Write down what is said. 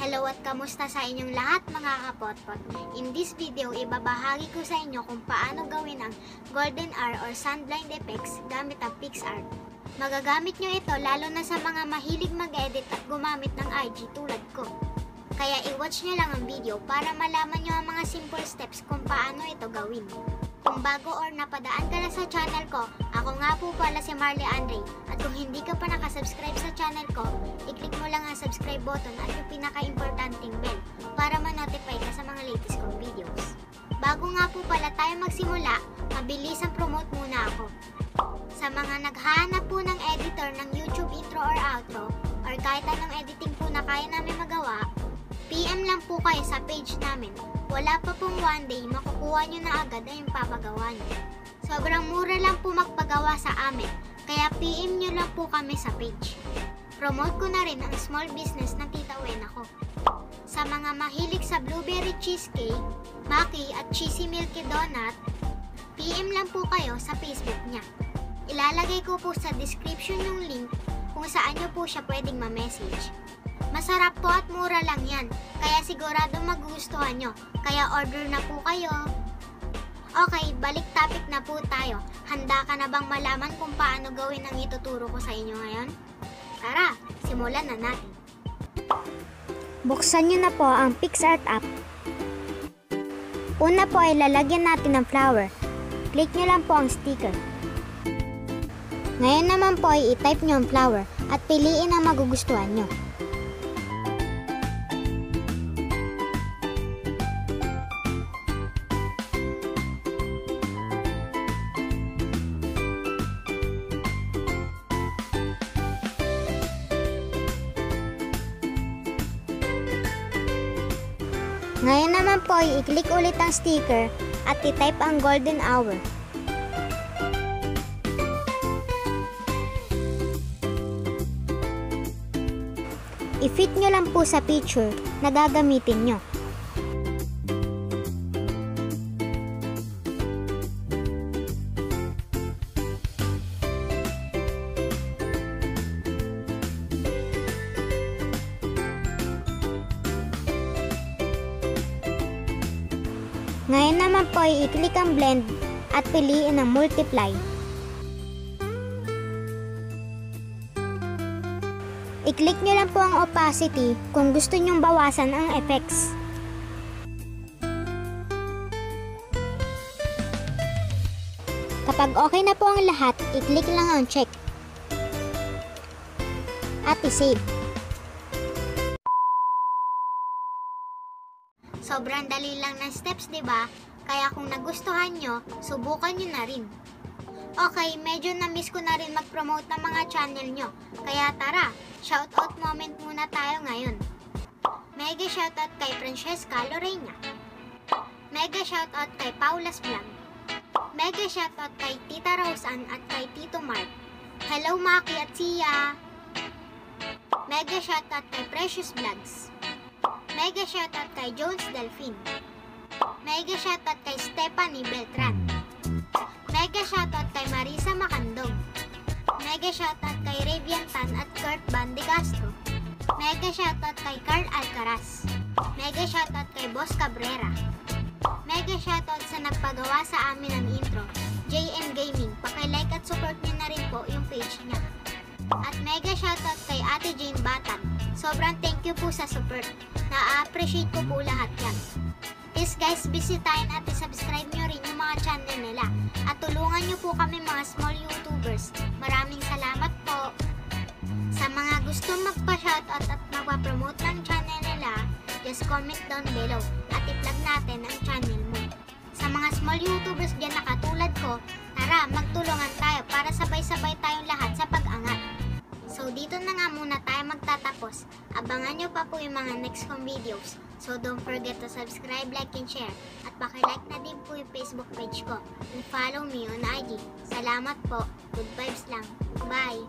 Hello at kamusta sa inyong lahat mga kapotpot. In this video, ibabahagi ko sa inyo kung paano gawin ang golden hour or sunblind effects gamit ang PicsArt. Magagamit nyo ito lalo na sa mga mahilig mag-edit at gumamit ng IG tulad ko. Kaya i-watch nyo lang ang video para malaman nyo ang mga simple steps kung paano ito gawin. Kung bago or napadaan ka na sa channel ko, ako nga po pala si Marley Andre. At kung hindi ka pa nakasubscribe sa channel ko, i-click mo lang ang subscribe button at yung pinaka-importanting bell para ma-notify ka sa mga latest kong videos. Bago nga po pala tayo magsimula, mabilis ang promote muna ako. Sa mga naghahanap po ng editor ng YouTube intro or outro, or kahit anong editing po na kaya namin magawa, PM lang po kayo sa page namin. Wala pa pong one day, makukuha nyo na agad ay yung papagawa nyo. Sobrang mura lang po magpagawa sa amin, kaya PM nyo lang po kami sa page. Promote ko na rin ang small business ng Tita Wena ko. Sa mga mahilig sa blueberry cheesecake, maki at cheesy milky donut, PM lang po kayo sa Facebook niya. Ilalagay ko po sa description yung link kung saan nyo po siya pwedeng ma-message. Masarap po at mura lang yan, kaya sigurado magugustuhan nyo. Kaya order na po kayo. Okay, balik topic na po tayo. Handa ka na bang malaman kung paano gawin ang ituturo ko sa inyo ngayon? Tara, simulan na natin. Buksan nyo na po ang PicsArt app. Una po ay lalagyan natin ng flower. Click nyo lang po ang sticker. Ngayon naman po ay i-type nyo ang flower at piliin ang magugustuhan nyo. Ngayon naman po ay i-click ulit ang sticker at i-type ang golden hour. I-fit nyo lang po sa picture na gagamitin nyo. Ngayon naman po ay i-click ang blend at piliin ang multiply. I-click nyo lang po ang opacity kung gusto nyong bawasan ang effects. Kapag okay na po ang lahat, i-click lang ang check at i-save. Sobrang dali lang ng steps, diba? Kaya kung nagustuhan nyo, subukan nyo na rin. Okay, medyo na-miss ko na rin mag-promote ng mga channel nyo. Kaya tara, shoutout moment muna tayo ngayon. Mega shoutout kay Francesca Lorena. Mega shoutout kay Paula's Vlog. Mega shoutout kay Tita Roseanne at kay Tito Mark. Hello Maki at Sia. Mega shoutout kay Precious Vlogs. Mega shoutout kay Jones Delphine. Mega shoutout kay Stephanie Beltran. Mega shoutout kay Marisa Macandog. Mega shoutout kay Ravian Tan at Kurt Bandigastro. Mega shoutout kay Carl Alcaraz. Mega shoutout kay Boss Cabrera. Mega shoutout sa nagpagawa sa amin ng intro, JM Gaming. Paki-like at support nyo na rin po yung page niya. At mega shoutout kay Ate Jane Batang. Sobrang thank you po sa support. Na-appreciate ko po lahat yan. Please guys, bisitahin at subscribe nyo rin yung mga channel nila. At tulungan nyo po kami mga small YouTubers. Maraming salamat po. Sa mga gusto magpa-shoutout at magpa-promote ng channel nila, just comment down below at i-plug natin ang channel mo. Sa mga small YouTubers dyan na katulad ko, tara magtulungan tayo para sabay-sabay tayong lahat sa pag-angat. So dito na nga muna tayo magtatapos. Abangan nyo pa po yung mga next kong videos. So don't forget to subscribe, like, and share. At paki-like na din po yung Facebook page ko. And follow me on IG. Salamat po. Good vibes lang. Bye!